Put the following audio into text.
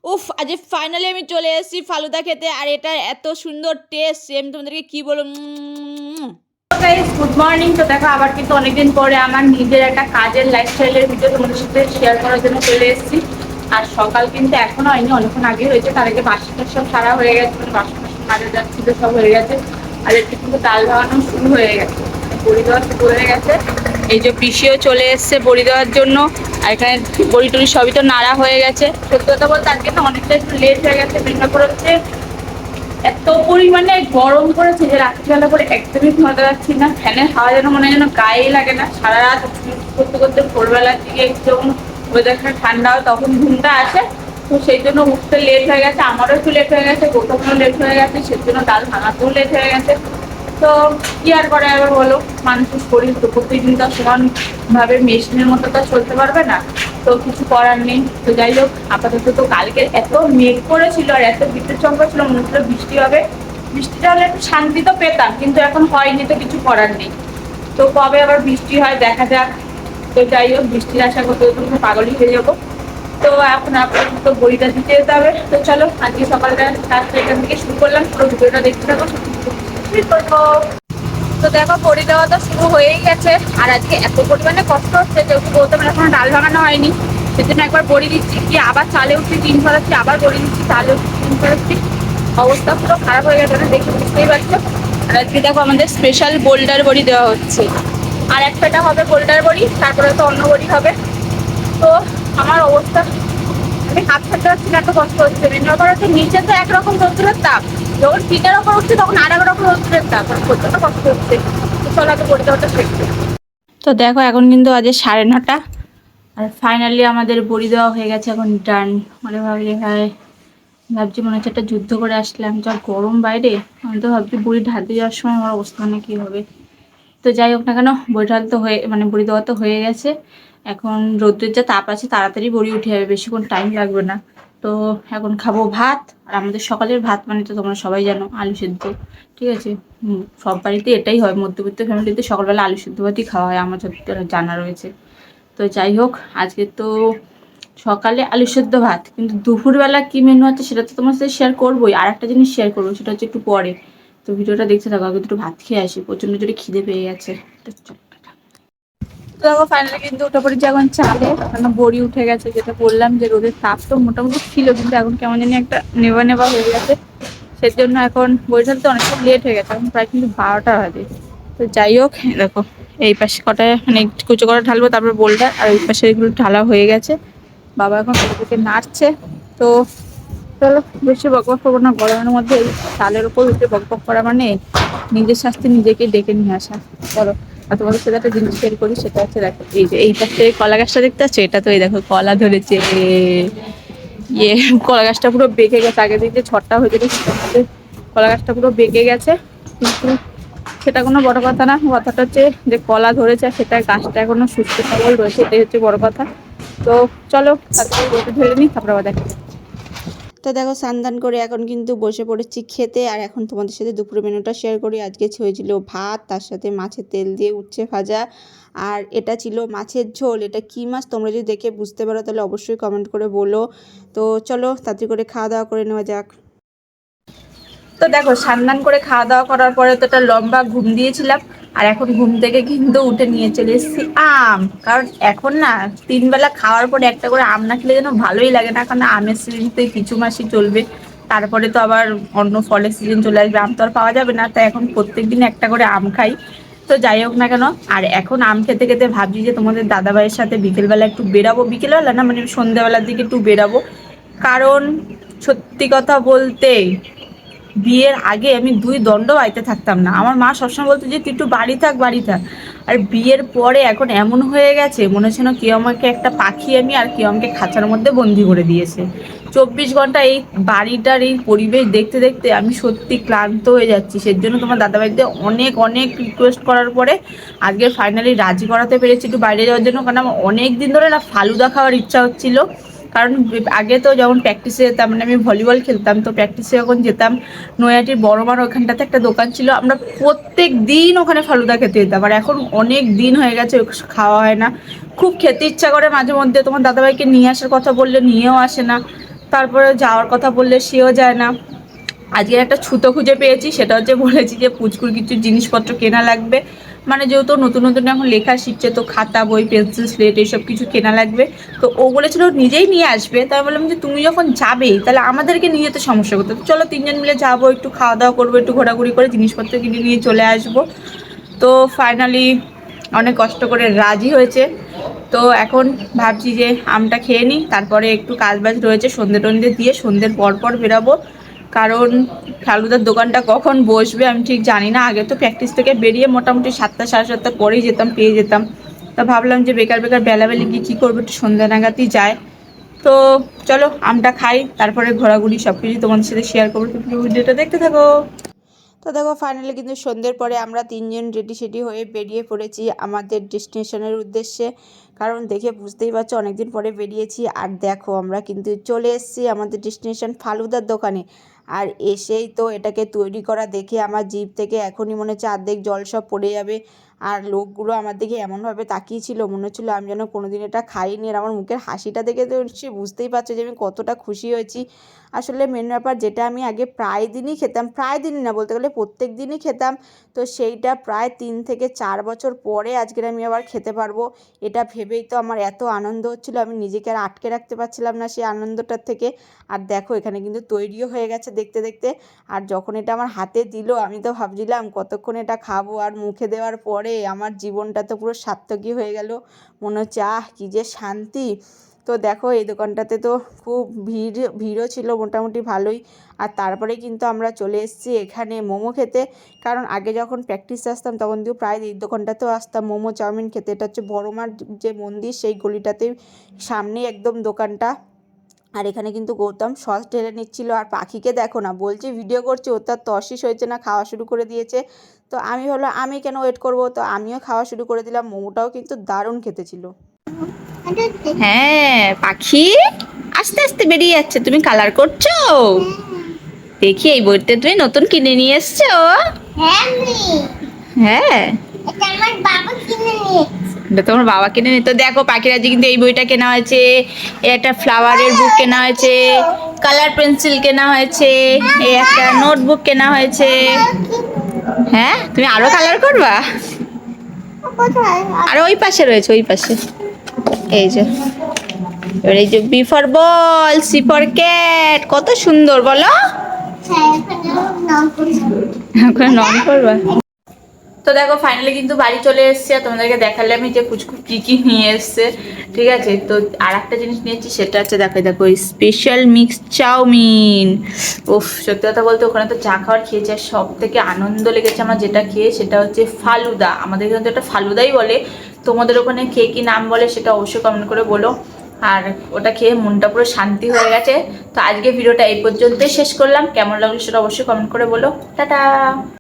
উফ, আজ ফাইনালি আমি চলে এসেছি ফালুদা খেতে, আর এটা এত সুন্দর টেস্ট আমি তোমাদেরকে কি বলবো। Good morning. তো দেখো আবার কিন্তু অনেকদিন পরে আমার নিজের একটা কাজের লাইফস্টাইলের ভিডিও তোমাদের সাথে শেয়ার করার জন্য চলে এসেছি। আর সকাল কিন্তু এখনো হয়নি, অনেকক্ষণ আগে হয়েছে। তার আগে বাসন সব সারা হয়ে গেছে, মানে বাসন মাজা যাচ্ছিল, সব হয়ে গেছে। আর একটু কিন্তু ডাল ভাঙানো শুরু হয়ে গেছে, বড়ি দেওয়া শুরু হয়ে গেছে। এই যে পিসিও চলে এসছে বড়ি দেওয়ার জন্য। আর এখানে বড়ি টড়ি সবই তো নাড়া হয়ে গেছে। সত্যি কথা বলতে আজকে না অনেকটা একটু লেট হয়ে গেছে। মেঘনা করে হচ্ছে এত পরিমাণে গরম করেছে যে রাত্রিবেলা করে একদমই ঘুমাতে পারছি না। ফ্যানের হাওয়া যেন মনে হয় যেন গায়েই লাগে না। সারা রাত করতে করতে ভোরবেলার দিকে যখন ওয়েদারটা ঠান্ডা হয় তখন ঘুমটা আসে। তো সেই জন্য উঠতে লেট হয়ে গেছে, আমারও একটু লেট হয়ে গেছে, গোটাও লেট হয়ে গেছে, সেই জন্য ডাল ভাঙাতেও লেট হয়ে গেছে। তো কি আর করে আবার বলো, মানুষের শরীর তো প্রত্যেকদিন তো সমান ভাবে মেশিনের মতো তো চলতে পারবে না। তো কিছু করার নেই। তো যাই হোক, আপাতত তো কালকে এত মেঘ করেছিল আর এত বিদ্যুৎ চমকা ছিল, মনে হচ্ছিল বৃষ্টি হবে। বৃষ্টিটা হলে একটু শান্তি তো পেতাম, কিন্তু এখন হয়নি, তো কিছু করার নেই। তো কবে আবার বৃষ্টি হয় দেখা যাক। তো যাই হোক, বৃষ্টির আশা করতে করতে পাগলই হয়ে যাবো। তো এখন আপাতত বইটা দিতে যেতে হবে। তো চলো আজকে সকালটা কাজটা এখান থেকে শুরু করলাম, পুরো ভিডিওটা দেখতে থাকো, শুরু করবো। তো দেখো বড়ি দেওয়া তো শুরু হয়েই গেছে। আর আজকে এত পরিমাণে কষ্ট হচ্ছে, যেহেতু বলতে পারে এখনো ডাল ভাঙানো হয়নি, সেজন্য একবার বড়ি দিচ্ছি, কি আবার চালে উঠছি ডিম ফলাচ্ছি, আবার বড়ি দিচ্ছি, চালে উঠছি ডিম ফলাচ্ছি। অবস্থা পুরো খারাপ হয়ে গেছে, দেখে বুঝতেই পারছো। আর আজকে দেখো আমাদের স্পেশাল বোল্ডার বড়ি দেওয়া হচ্ছে। আর এক পেটা হবে বোল্ডার বড়ি, তারপরে তো অন্য বড়ি হবে। তো আমার অবস্থা, আমি হাত ছাড়তে পারছি না, এত কষ্ট হচ্ছে। মেন ব্যাপার হচ্ছে নিচে তো একরকম রোদ্দুরের তাপ, যখন টিনের ওপর উঠছে তখন আর এক রকম রোদ্দুরের তাপ, প্রচন্ড কষ্ট হচ্ছে। তো চলো আগে পরিচয়টা শিখতে। তো দেখো এখন কিন্তু আজ 9:30, আর ফাইনালি আমাদের বড়ি দেওয়া হয়ে গেছে, এখন ডান। মানে ভাবছি মনে হচ্ছে একটা যুদ্ধ করে আসলাম, যা গরম বাইরে। আমি তো ভাবছি বড়ি ঢালতে যাওয়ার সময় আমার অবস্থা না কি হবে। তো যাই হোক না কেন, বড়ি ঢাল তো হয়ে মানে বড়ি দেওয়া তো হয়ে গেছে। এখন রোদ্রের যা তাপ আছে, তাড়াতাড়ি বড়ি উঠে যাবে, বেশিক্ষণ টাইম লাগবে না। তো এখন খাবো ভাত। আর আমাদের সকালের ভাত মানে তো তোমরা সবাই জানো, আলু সেদ্ধ। ঠিক আছে, সব বাড়িতে এটাই হয়, মধ্যবিত্ত ফ্যামিলিতে সকালবেলা আলু সেদ্ধ ভাতই খাওয়া হয়, আমার যতটা জানা রয়েছে। তো যাই হোক, আজকে তো সকালে আলু সেদ্ধ ভাত, কিন্তু দুপুরবেলা কি মেনু আছে সেটা তো তোমার সাথে শেয়ার করবোই। আর একটা জিনিস শেয়ার করবো, সেটা হচ্ছে একটু পরে। তো ভিডিওটা দেখতে থাকো, আগে দুটো ভাত খেয়ে আসি, প্রচন্ড জোরে খিদে পেয়ে গেছে। তো দেখো ফাইনালি কিন্তু উঠে পড়েছি এখন চালে, কারণ বড়ি উঠে গেছে। যেটা বললাম যে রোদের তাপ তো মোটামুটি ছিল, কিন্তু এখন কেমন জানি একটা নেভা নেভা হয়ে গেছে। সেই জন্য এখন বড়ি ঢালতে অনেকটা লেট হয়ে গেছে, এখন প্রায় কিন্তু 12টা বাজে। তো যাই হোক, দেখো এই পাশে কটায় মানে কুচো করা ঢালবো, তারপর বোলটা, আর ওই পাশে এগুলো ঢালা হয়ে গেছে। বাবা এখন থেকে নাড়ছে। তো চলো বেশি বকবক করবো না, গরমের মধ্যে এই চালের উপর উঠে বকবক করা মানে নিজের শাস্তি নিজেকে ডেকে নিয়ে আসা। চলো, আর তোমাদের সাথে একটা জিনিস শেয়ার করি, সেটা হচ্ছে দেখো এই যে এই পাশে কলা গাছটা দেখতে পাচ্ছ, এটা তো এই দেখো কলা ধরেছে। ইয়ে, কলা গাছটা পুরো বেঁকে গেছে। আগে দিকে ঝড়টা হয়ে যেত, কলা গাছটা পুরো বেঁকে গেছে। কিন্তু সেটা কোনো বড় কথা না, কথাটা হচ্ছে যে কলা ধরেছে, সেটা গাছটা এখনো সুস্থ সবল রয়েছে, এটাই হচ্ছে বড় কথা। তো চলো তারপরে রোদে ঢেলে নিই, তারপরে আবার দেখা। তো দেখো স্নান করে এখন কিন্তু বসে পড়েছি খেতে। আর এখন তোমাদের সাথে দুপুরের মেনুটা শেয়ার করি। আজকে হয়েছিল ভাত, তার সাথে মাছের তেল দিয়ে উচ্ছে ভাজা, আর এটা ছিল মাছের ঝোল। এটা কী মাছ তোমরা যদি দেখে বুঝতে পারো তাহলে অবশ্যই কমেন্ট করে বলো। তো চলো তাড়াতাড়ি করে খাওয়া দাওয়া করে নেওয়া যাক। তো দেখো স্নান করে খাওয়া দাওয়া করার পরে তো একটা লম্বা ঘুম দিয়েছিলাম। আর এখন ঘুম থেকে কিন্তু উঠে নিয়ে চলে এসেছি আম। কারণ এখন না 3 বেলা খাওয়ার পরে একটা করে আম না খেলে যেন ভালোই লাগে না, কারণ আমের সিজন তো কিছু মাসই চলবে। তারপরে তো আবার অন্য ফলের সিজন চলে আসবে, আম তো আর পাওয়া যাবে না। তাই এখন প্রত্যেকদিন একটা করে আম খাই। তো যাই হোক না কেন, আর এখন আম খেতে খেতে ভাবছি যে তোমাদের দাদাভাইয়ের সাথে বিকেলবেলা একটু বেরাবো, বিকেলবেলা না মানে সন্ধ্যাবেলার দিকে একটু বেরাবো। কারণ সত্যি কথা বলতে বিয়ের আগে আমি 2 দণ্ড বাড়িতে থাকতাম না। আমার মা সবসময় বলতো যে তুই একটু বাড়ি থাক, বাড়ি থাক। আর বিয়ের পরে এখন এমন হয়ে গেছে, মনে হচ্ছে না কেউ আমাকে একটা পাখি আমি আর কেউ আমাকে খাঁচার মধ্যে বন্দি করে দিয়েছে। 24 ঘন্টা এই বাড়িটার এই পরিবেশ দেখতে দেখতে আমি সত্যি ক্লান্ত হয়ে যাচ্ছি। সেজন্য তোমার দাদাবাড়িতে অনেক অনেক রিকোয়েস্ট করার পরে আজকে ফাইনালি রাজি করাতে পেরেছি একটু বাইরে যাওয়ার জন্য। কারণ আমার অনেক দিন ধরে না ফালুদা খাওয়ার ইচ্ছা হচ্ছিল। কারণ আগে তো যখন প্র্যাকটিসে যেতাম, মানে আমি ভলিবল খেলতাম, তো প্র্যাকটিসে যখন যেতাম নৈহাটির বড় মার ওখানটাতে একটা দোকান ছিল, আমরা প্রত্যেক দিন ওখানে ফালুদা খেতে যেতাম। আর এখন অনেক দিন হয়ে গেছে খাওয়া হয় না। খুব খেতে ইচ্ছা করে মাঝে মধ্যে, তোমার দাদাভাইকে নিয়ে আসার কথা বললে নিয়েও আসে না। তারপরে যাওয়ার কথা বললে সেও যায় না। আজকে একটা ছুতো খুঁজে পেয়েছি, সেটা হচ্ছে বলেছি যে পুচকুর কিছু জিনিসপত্র কেনা লাগবে, মানে যেহেতু নতুন নতুন এখন লেখা শিখছে, তো খাতা বই পেন্সিল স্লেট এইসব কিছু কেনা লাগবে। তো ও বলেছিল নিজেই নিয়ে আসবে, তাই বললাম যে তুমি যখন যাবেই তাহলে আমাদেরকে নিয়ে যেতে সমস্যা করতে, তো চলো তিনজন মিলে যাবো, একটু খাওয়া দাওয়া করবো, একটু ঘোরাঘুরি করে জিনিসপত্র কিনে নিয়ে চলে আসবো। তো ফাইনালি অনেক কষ্ট করে রাজি হয়েছে। তো এখন ভাবছি যে আমটা খেয়ে নিই, তারপরে একটু কাজবাজ রয়েছে সন্ধে টন্ধে দিয়ে সন্ধ্যের পর পর বেরাবো। কারণ ফালুদার দোকানটা কখন বসবে আমি ঠিক জানি না। আগে তো প্র্যাকটিস থেকে বেরিয়ে মোটামুটি 7টা সাড়ে 7টার পরেই যেতাম, পেয়ে যেতাম। তা ভাবলাম যে বেকার বেকার বেলাবেলি গিয়ে কী করবো, একটু সন্ধ্যা নাগাদই যায়। তো চলো আমটা খাই, তারপরে ঘোরাঘুরি সব কিছু তোমাদের সাথে শেয়ার করবো। তুমি ভিডিওটা দেখতে থাকো। তো দেখো ফাইনালি কিন্তু সন্ধ্যের পরে আমরা তিনজন রেডি সেডি হয়ে বেরিয়ে পড়েছি আমাদের ডেস্টিনেশনের উদ্দেশ্যে। কারণ দেখে বুঝতেই পারছো অনেকদিন পরে বেরিয়েছি। আর দেখো আমরা কিন্তু চলে এসেছি আমাদের ডেস্টিনেশন ফালুদার দোকানে। আর এসেই তো এটাকে তৈরি করা দেখে আমার জিভ থেকে এখনই মনে হচ্ছে অর্ধেক জল সব পড়ে যাবে। আর লোকগুলো আমার দিকে এমনভাবে তাকিয়েছিল, মনে হচ্ছিলো আমি যেন কোনোদিন এটা খাইনি। আর আমার মুখের হাসিটা দেখে তো সে বুঝতেই পারছো যে আমি কতটা খুশি হয়েছি। আসলে মেন ব্যাপার, যেটা আমি আগে প্রায় দিনই খেতাম, প্রায় দিনই না বলতে গেলে প্রত্যেক দিনই খেতাম, তো সেইটা প্রায় 3 থেকে 4 বছর পরে আজকের আমি আবার খেতে পারবো। এটা ভেবেই তো আমার এত আনন্দ হচ্ছিল, আমি নিজেকে আর আটকে রাখতে পারছিলাম না সেই আনন্দটার থেকে। আর দেখো এখানে কিন্তু তৈরিও হয়ে গেছে দেখতে দেখতে। আর যখন এটা আমার হাতে দিল আমি তো ভাবছিলাম কতক্ষণ এটা খাবো, আর মুখে দেওয়ার পরে আমার জীবনটা তো পুরো সার্থকই হয়ে গেল। মনে হচ্ছে আহ কী যে শান্তি। তো দেখো এই দোকানটাতে তো খুব ভিড়ও ছিল মোটামুটি ভালোই। আর তারপরে কিন্তু আমরা চলে এসেছি এখানে মোমো খেতে। কারণ আগে যখন প্র্যাকটিস আসতাম তখন কিন্তু প্রায় এই দোকানটাতেও আসতাম মোমো চাউমিন খেতে। এটা হচ্ছে বড়মার যে মন্দির সেই গলিটাতেই সামনেই একদম দোকানটা। আর এখানে কিন্তু গৌতম সস ঢেলে নিচ্ছিল। আর পাখিকে দেখো না, বলছি ভিডিও করছি, ও তার তশিস হয়েছে না, খাওয়া শুরু করে দিয়েছে। তো আমি ভাবলাম আমি কেন ওয়েট করবো, তো আমিও খাওয়া শুরু করে দিলাম। মোমোটাও কিন্তু দারুণ খেতে ছিল। হ্যাঁ পাখি আস্তে আস্তে বেরিয়ে যাচ্ছে, তুমি কালার করছো? দেখি এই বইটা তুমি নতুন কিনে নিয়ে এসছো। হ্যাঁ এটা তোমার বাবা কিনে নিত। দেখো পাখির আজকে কিন্তু এই বইটা কেনা হয়েছে, একটা ফ্লাওয়ারের বুক কেনা হয়েছে, কালার পেন্সিল কেনা হয়েছে, এই একটা নোটবুক কেনা হয়েছে। হ্যাঁ তুমি আরো কালার করবা? আর ওই পাশে রয়েছে, ওই পাশে এই যে। এবার এই যে B for ball, C for cat, কত সুন্দর বলো। এখন নন করবা। তো দেখো ফাইনালি কিন্তু বাড়ি চলে এসেছে, আর তোমাদেরকে দেখালে আমি যে পুচকু কি কি নিয়ে এসছে। ঠিক আছে, তো আর একটা জিনিস নিয়েছি, সেটা হচ্ছে দেখো দেখো স্পেশাল মিক্স চাউমিন। উফ সত্যি কথা বলতে ওখানে তো চা খাওয়ার খেয়েছে, আর সব থেকে আনন্দ লেগেছে আমার যেটা খেয়ে, সেটা হচ্ছে ফালুদা। আমাদের এখানে তো একটা ফালুদাই বলে, তোমাদের ওখানে খেয়ে কি নাম বলে সেটা অবশ্যই কমেন্ট করে বলো। আর ওটা খেয়ে মনটা পুরো শান্তি হয়ে গেছে। তো আজকে ভিডিওটা এই পর্যন্তই শেষ করলাম, কেমন লাগলো সেটা অবশ্যই কমেন্ট করে বলো। টাটা।